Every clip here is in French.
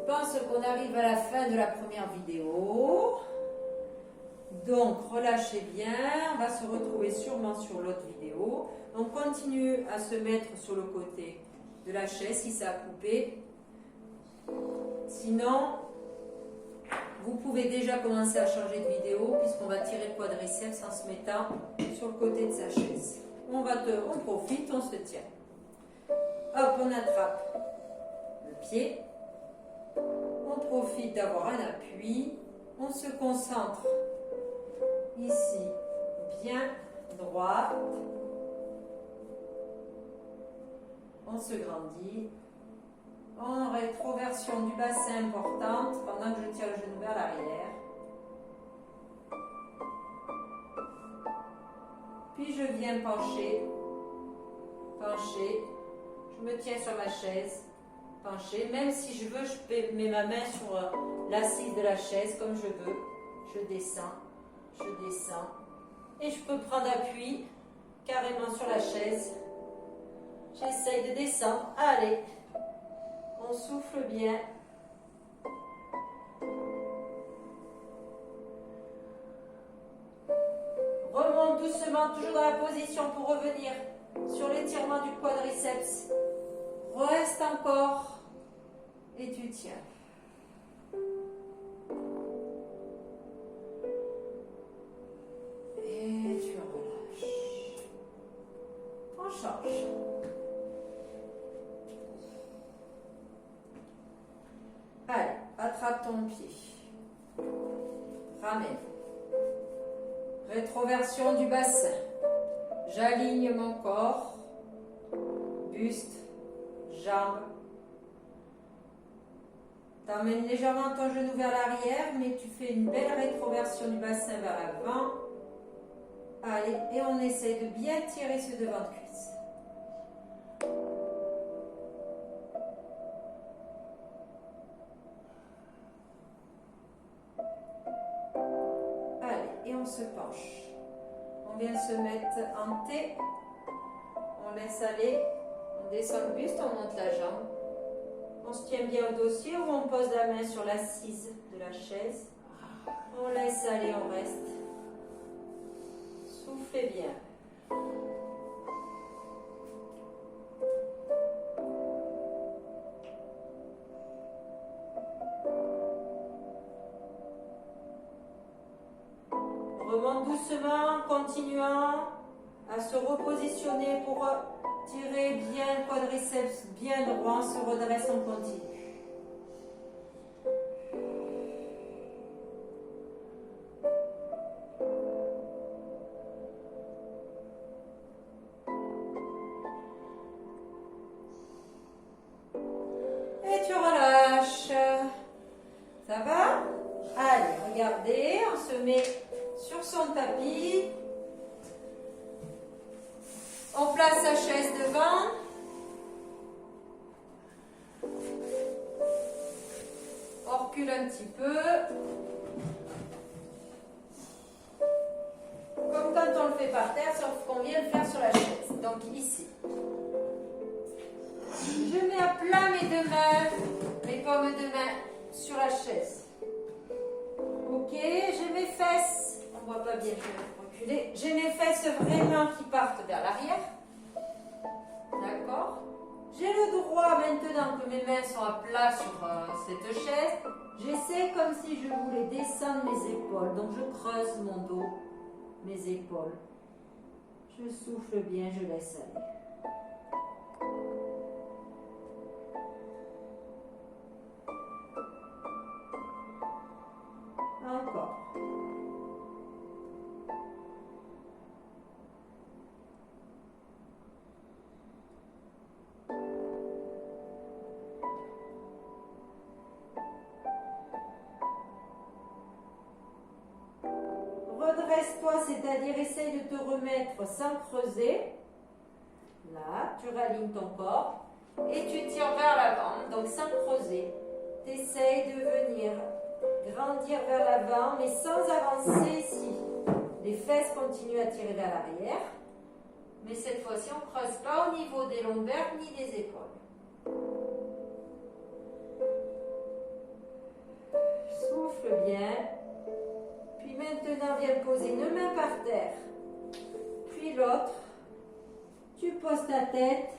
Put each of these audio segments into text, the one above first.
pense qu'on arrive à la fin de la première vidéo. Donc, relâchez bien. On va se retrouver sûrement sur l'autre vidéo. On continue à se mettre sur le côté de la chaise si ça a coupé. Sinon, vous pouvez déjà commencer à changer de vidéo puisqu'on va tirer le quadriceps en se mettant sur le côté de sa chaise. On profite, on se tient. Hop, on attrape le pied. On profite d'avoir un appui. On se concentre ici, bien droite. On se grandit. En rétroversion du bassin importante pendant que je tire le genou vers l'arrière. Puis je viens pencher. Je me tiens sur ma chaise. Pencher. Même si je veux, je mets ma main sur l'assise de la chaise comme je veux. Je descends. Et je peux prendre appui carrément sur la chaise. J'essaye de descendre. Allez. On souffle bien. Remonte doucement, toujours dans la position pour revenir sur l'étirement du quadriceps. Reste encore et tu tiens. Et tu relâches. On change. Allez, attrape ton pied. Ramène. Rétroversion du bassin. J'aligne mon corps. Buste, jambes. T'emmènes légèrement ton genou vers l'arrière, mais tu fais une belle rétroversion du bassin vers l'avant. Allez, et on essaie de bien tirer ce devant de cuisse. Et on se penche. On vient se mettre en T. On laisse aller. On descend le buste, on monte la jambe. On se tient bien au dossier ou on pose la main sur l'assise de la chaise. On laisse aller, on reste. Soufflez bien. Remonte doucement, continuant à se repositionner pour tirer bien le quadriceps bien droit, on se redresse, on continue. Et tu relâches. Ça va? Allez, regardez, on se met sur son tapis. On place sa chaise devant. On recule un petit peu. Comme quand on le fait par terre, sauf qu'on vient le faire sur la chaise. Donc ici. Je mets à plat mes deux mains, mes paumes de main sur la chaise. Ok, j'ai mes fesses. On ne voit pas bien, je vais reculer. J'ai mes fesses vraiment qui partent vers l'arrière. D'accord. J'ai le droit maintenant que mes mains sont à plat sur cette chaise. J'essaie comme si je voulais descendre mes épaules. Donc je creuse mon dos, mes épaules. Je souffle bien, je laisse aller. Encore. Redresse-toi, c'est-à-dire essaye de te remettre sans creuser. Là, tu ralignes ton corps et tu tires vers l'avant, donc sans creuser. Tu essayes de venir grandir vers l'avant, mais sans avancer ici. Les fesses continuent à tirer vers l'arrière, mais cette fois-ci, on ne creuse pas au niveau des lombaires ni des épaules. souffle bien. Puis maintenant, viens poser une main par terre. Puis l'autre. Tu poses ta tête.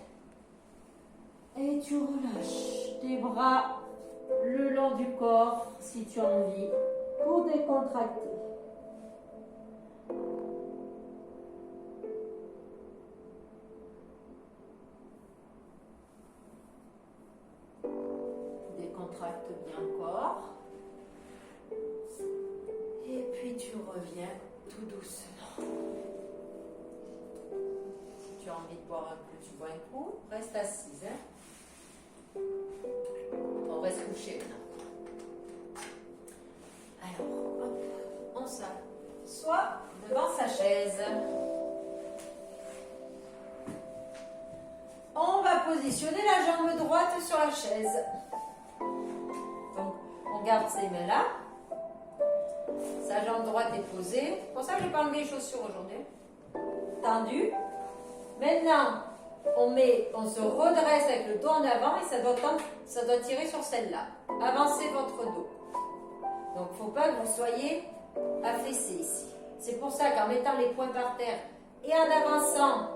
Et tu relâches tes bras le long du corps, si tu as envie, pour décontracter. Décontracte bien le corps. Et puis tu reviens tout doucement. Si tu as envie de boire un coup, tu bois un coup. Reste assise. Hein. On va se coucher maintenant. Alors, hop, on s'assoit devant sa chaise. On va positionner la jambe droite sur la chaise. Donc, on garde ses mains là. Sa jambe droite est posée. C'est pour ça que je n'ai pas enlevé les chaussures aujourd'hui. Tendu. Maintenant, on se redresse avec le dos en avant et ça doit tirer sur celle-là. Avancez votre dos. Donc, il ne faut pas que vous soyez affaissé ici. C'est pour ça qu'en mettant les poings par terre et en avançant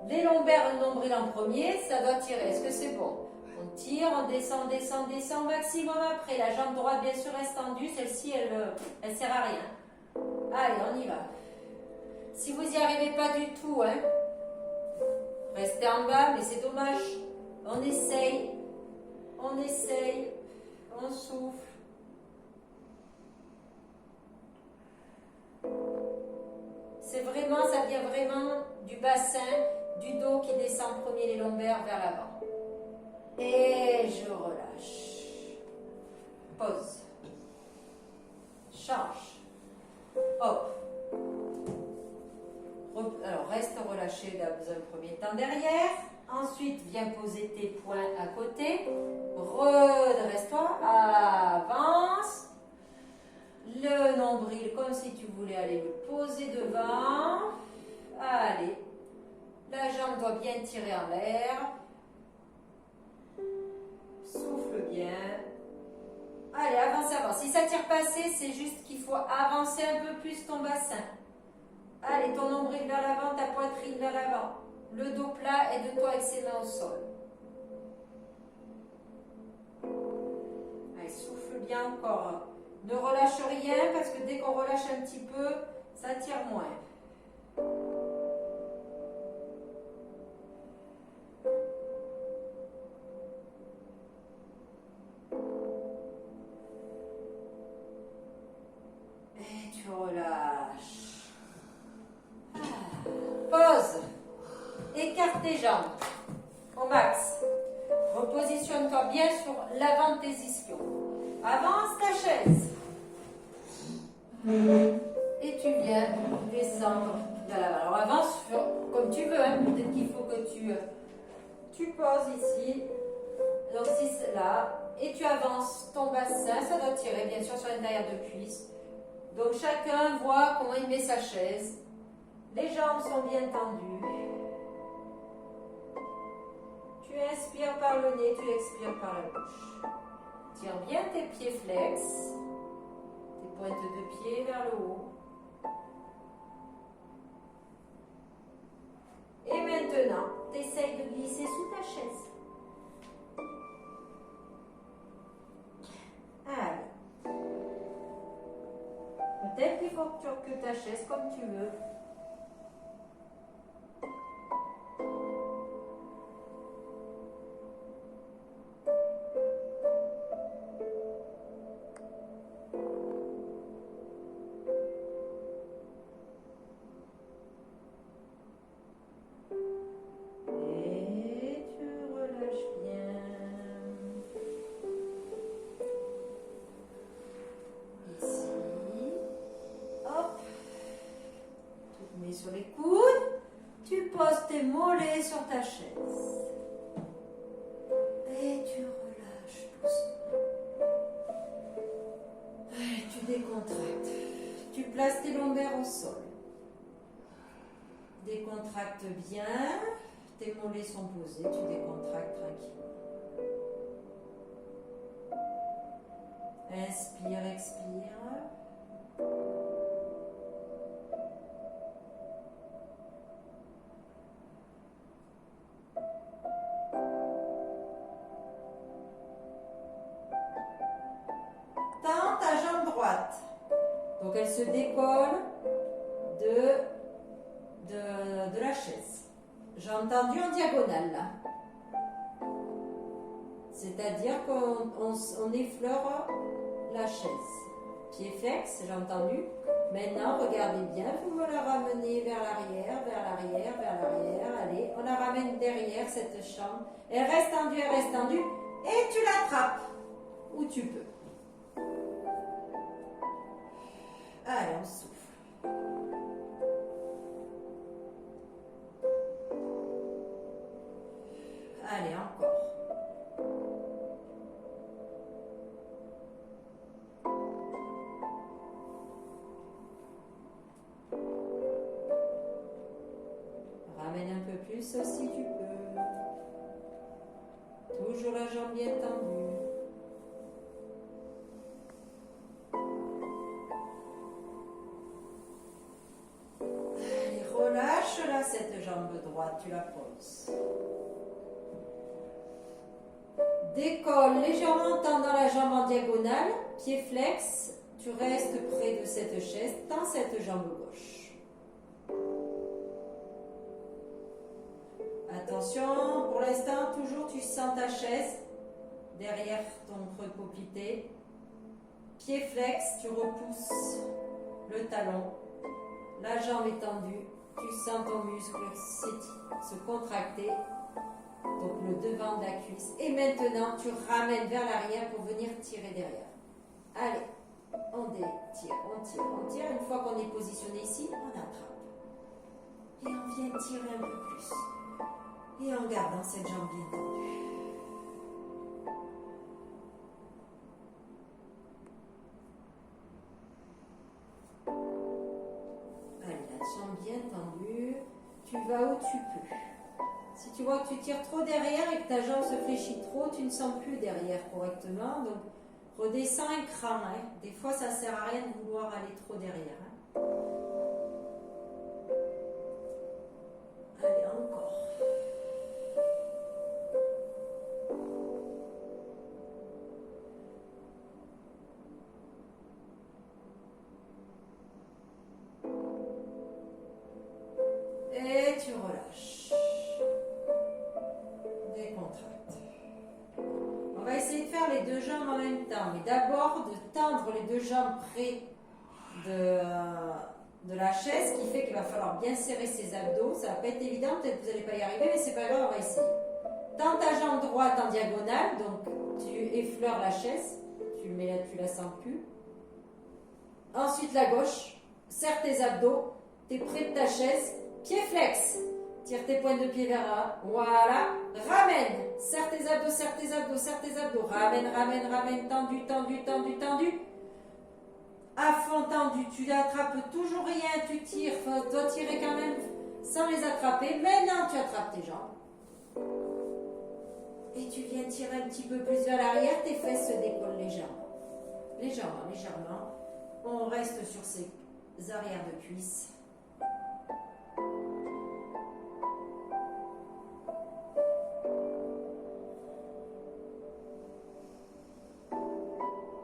les lombaires et le nombril en premier, ça doit tirer. Est-ce que c'est bon? On tire, on descend, descend, descend au maximum après. La jambe droite, bien sûr, reste tendue. Celle-ci, elle sert à rien. Allez, on y va. Si vous n'y arrivez pas du tout, hein, restez en bas, mais c'est dommage. On essaye, on souffle. C'est vraiment, ça vient vraiment du bassin, du dos qui descend premier les lombaires vers l'avant. Et je relâche. Pause. Change. Hop. Alors, reste relâché dans un premier temps derrière. Ensuite, viens poser tes poings à côté. Redresse-toi. Avance. Le nombril comme si tu voulais aller le poser devant. Allez. La jambe doit bien tirer en l'air. Souffle bien. Allez, avance, avance. Si ça tire pas assez, c'est juste qu'il faut avancer un peu plus ton bassin. Allez, ton nombril vers l'avant, ta poitrine vers l'avant. Le dos plat et de toi avec ses mains au sol. Allez, souffle bien encore. Ne relâche rien parce que dès qu'on relâche un petit peu, ça tire moins. Et tu relâches. Pause. Écarte tes jambes au max. Repositionne-toi bien sur l'avant de tes ischions. Avance ta chaise. Et tu viens descendre vers l'avant. Alors avance comme tu veux. Hein. Peut-être qu'il faut que tu poses ici. Donc si c'est là. Et tu avances ton bassin. Ça doit tirer bien sûr sur l'intérieur de cuisse. Donc chacun voit comment il met sa chaise. Les jambes sont bien tendues. Tu inspires par le nez, tu expires par la bouche. Tire bien tes pieds flex. Tes pointes de pied vers le haut. Et maintenant, tu essayes de glisser sous ta chaise. Allez. Peut-être qu'il faut que tu recules ta chaise comme tu veux. Sur les coudes, tu poses tes mollets sur ta chaise et tu relâches doucement. Et tu décontractes. Tu places tes lombaires au sol. Décontracte bien. Tes mollets sont posés. Tu décontractes tranquillement. Inspire, expire. Tends ta jambe droite. Donc elle se décolle de la chaise. Jambe tendue en diagonale là. C'est-à-dire qu'on effleure la chaise. Pied flex, j'ai entendu. Maintenant, regardez bien, vous me la ramenez vers l'arrière, vers l'arrière, vers l'arrière. Allez, on la ramène derrière cette jambe. Elle reste tendue, et tu l'attrapes où tu peux. Allez, on souffle. Allez, encore. Ramène un peu plus si tu peux. Toujours la jambe bien tendue. Allez, relâche là cette jambe droite, tu la poses. Décolle légèrement en tendant la jambe en diagonale, pied flex, tu restes près de cette chaise, tends cette jambe gauche. Attention, pour l'instant, toujours tu sens ta chaise derrière ton creux poplité. Pied flex, tu repousses le talon, la jambe est tendue, tu sens ton muscle se contracter. Donc le devant de la cuisse. Et maintenant, tu ramènes vers l'arrière pour venir tirer derrière. Allez, on tire. Une fois qu'on est positionné ici, on attrape. Et on vient tirer un peu plus. Et en gardant cette jambe bien tendue. Allez, la jambe bien tendue. Tu vas où tu peux. Si tu vois que tu tires trop derrière et que ta jambe se fléchit trop, tu ne sens plus derrière correctement. Donc, redescends un cran. Hein. Des fois, ça ne sert à rien de vouloir aller trop derrière. Hein. Allez, encore. Et tu relâches. On va essayer de faire les deux jambes en même temps, mais d'abord de tendre les deux jambes près de la chaise, ce qui fait qu'il va falloir bien serrer ses abdos. Ça va pas être évident, peut-être que vous n'allez pas y arriver, mais c'est pas grave, on va essayer. Tends ta jambe droite en diagonale, donc tu effleures la chaise, tu la sens plus. Ensuite la gauche, serre tes abdos, tu es près de ta chaise, pied flex. Tire tes pointes de pied vers là. Voilà. Ramène. Serre tes abdos. Ramène. Tendu. À fond tendu. Tu attrapes toujours rien. Tu tires. Tu dois tirer quand même sans les attraper. Maintenant, tu attrapes tes jambes. Et tu viens tirer un petit peu plus vers l'arrière. Tes fesses se décollent légèrement. Légèrement. On reste sur ces arrières de cuisses.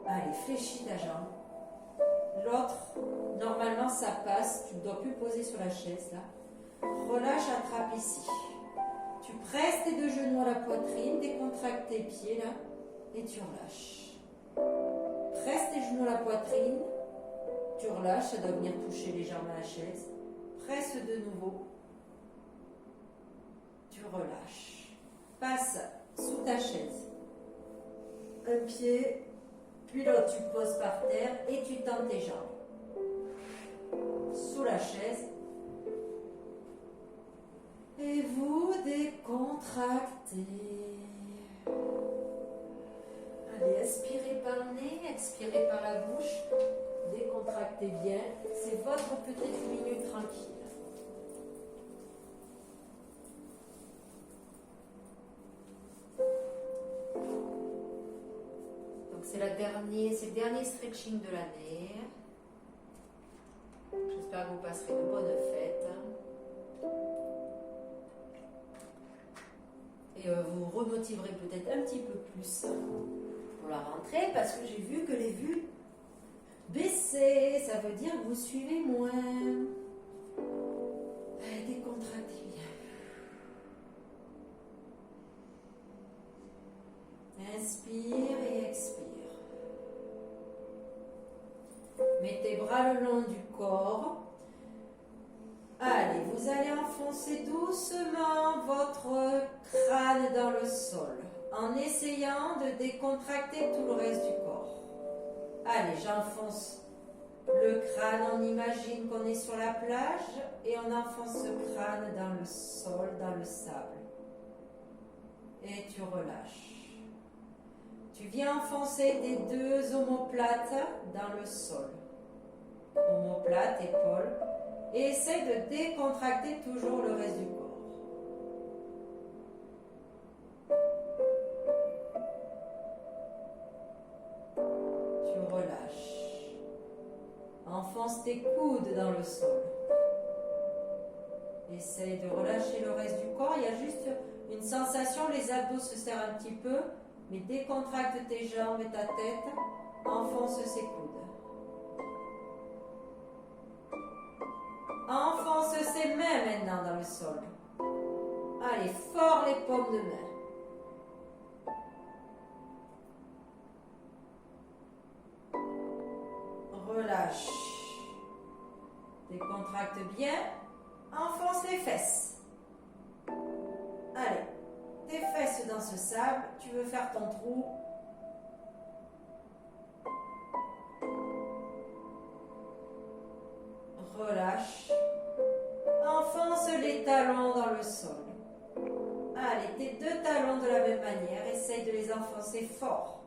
Allez, fléchis ta jambe. L'autre, normalement, ça passe. Tu ne dois plus poser sur la chaise, là. Relâche, attrape ici. Tu presses tes deux genoux à la poitrine, décontractes tes pieds, là, et tu relâches. Presse tes genoux à la poitrine, tu relâches, ça doit venir toucher légèrement la chaise. Presse de nouveau. Tu relâches. Passe sous ta chaise. Un pied... Puis l'autre, tu poses par terre et tu tends tes jambes. Sous la chaise. Et vous décontractez. Allez, inspirez par le nez, expirez par la bouche. Décontractez bien. C'est votre petite minute tranquille. C'est la dernière. c'est le dernier stretching de l'année. J'espère que vous passerez de bonnes fêtes. Et vous vous remotiverez peut-être un petit peu plus pour la rentrée parce que j'ai vu que les vues baissaient. Ça veut dire que vous suivez moins. Allez, décontractez bien. Inspire et expire. Mettez bras le long du corps. Allez, vous allez enfoncer doucement votre crâne dans le sol en essayant de décontracter tout le reste du corps. Allez, j'enfonce le crâne, on imagine qu'on est sur la plage et on enfonce ce crâne dans le sol, dans le sable. Et tu relâches. Tu viens enfoncer tes deux omoplates dans le sol. Omoplate, épaule. Et essaie de décontracter toujours le reste du corps. Tu relâches. Enfonce tes coudes dans le sol. Essaye de relâcher le reste du corps. Il y a juste une sensation, les abdos se serrent un petit peu, mais décontracte tes jambes et ta tête. Enfonce ces coudes. Enfonce ses mains maintenant dans le sol. Allez, fort les paumes de main. Relâche. Décontracte bien. Enfonce les fesses. Allez, tes fesses dans ce sable. Tu veux faire ton trou. Relâche. Enfonce les talons dans le sol. Allez, tes deux talons de la même manière. Essaye de les enfoncer fort.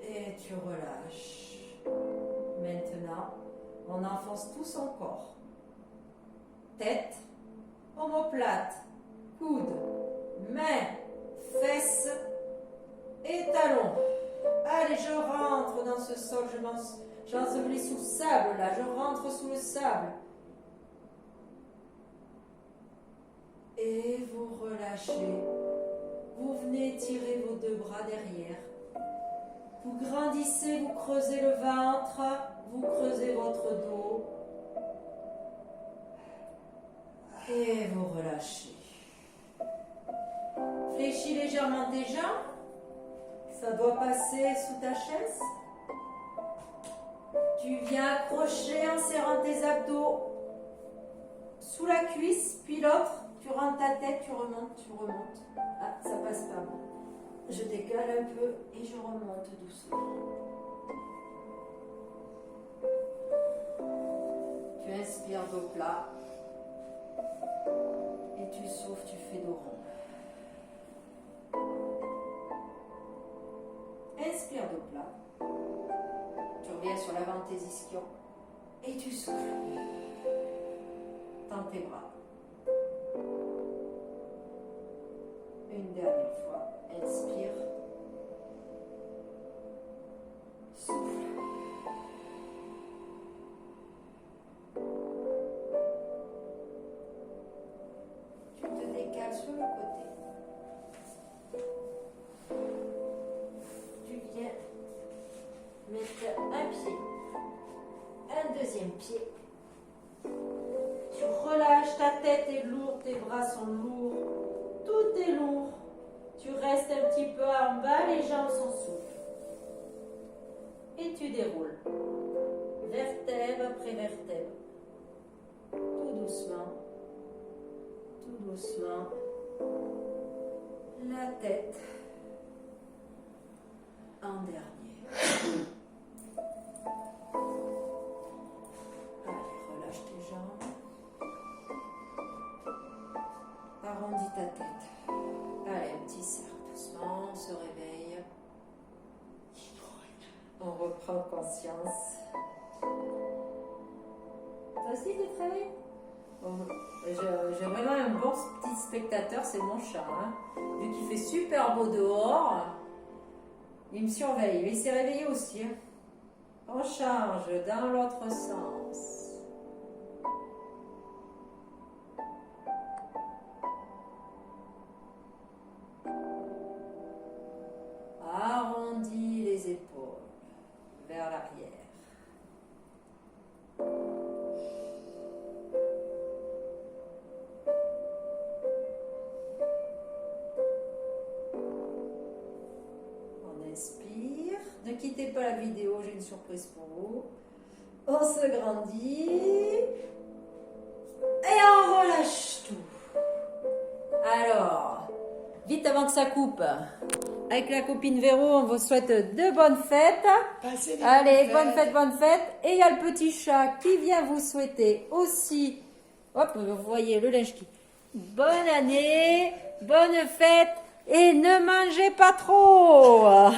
Et tu relâches. Maintenant, on enfonce tout son corps. Tête, omoplate, coude, main, fesses et talons. Allez, je rentre dans ce sol, j'ensevelis sous le sable là, je rentre sous le sable. Et vous relâchez. Vous venez tirer vos deux bras derrière. Vous grandissez, vous creusez le ventre, vous creusez votre dos. Et vous relâchez. Fléchis légèrement tes jambes. Ça doit passer sous ta chaise. Tu viens accrocher en serrant tes abdos sous la cuisse, puis l'autre, tu rentres ta tête, tu remontes, tu remontes. Ah, ça passe pas bon. Je décale un peu et je remonte doucement. Tu inspires dos plat et tu souffles, tu fais dos rond. Inspire dos plat. Tu reviens sur l'avant de tes ischions et tu souffles. Tends tes bras. Une dernière fois. Inspire. Souffle. Tu te décales sur le côté. Tu viens mettre un pied, un deuxième pied. Tu relâches, ta tête est lourde, tes bras sont lourds, tout est lourd. Tu restes un petit peu en bas, les jambes sont souples. Et tu déroules, vertèbre après vertèbre, tout doucement, la tête en dernier. Allez, relâche tes jambes. Arrondis ta tête. Allez, un petit cercle doucement, on se réveille. On reprend conscience. Toi aussi, tu te réveilles? J'ai vraiment un bon petit spectateur, c'est mon chat. Hein. Vu qu'il fait super beau dehors, il me surveille. Il s'est réveillé aussi. Hein. On charge dans l'autre sens. Arrondis les épaules vers l'arrière. On inspire. Ne quittez pas la vidéo, j'ai une surprise pour vous. On se grandit. Et on relâche tout. Alors, vite avant que ça coupe. Avec la copine Véro, on vous souhaite de bonnes fêtes. Allez, bonne fête. Et il y a le petit chat qui vient vous souhaiter aussi. Hop, vous voyez le linge qui. Bonne année, bonne fête et ne mangez pas trop.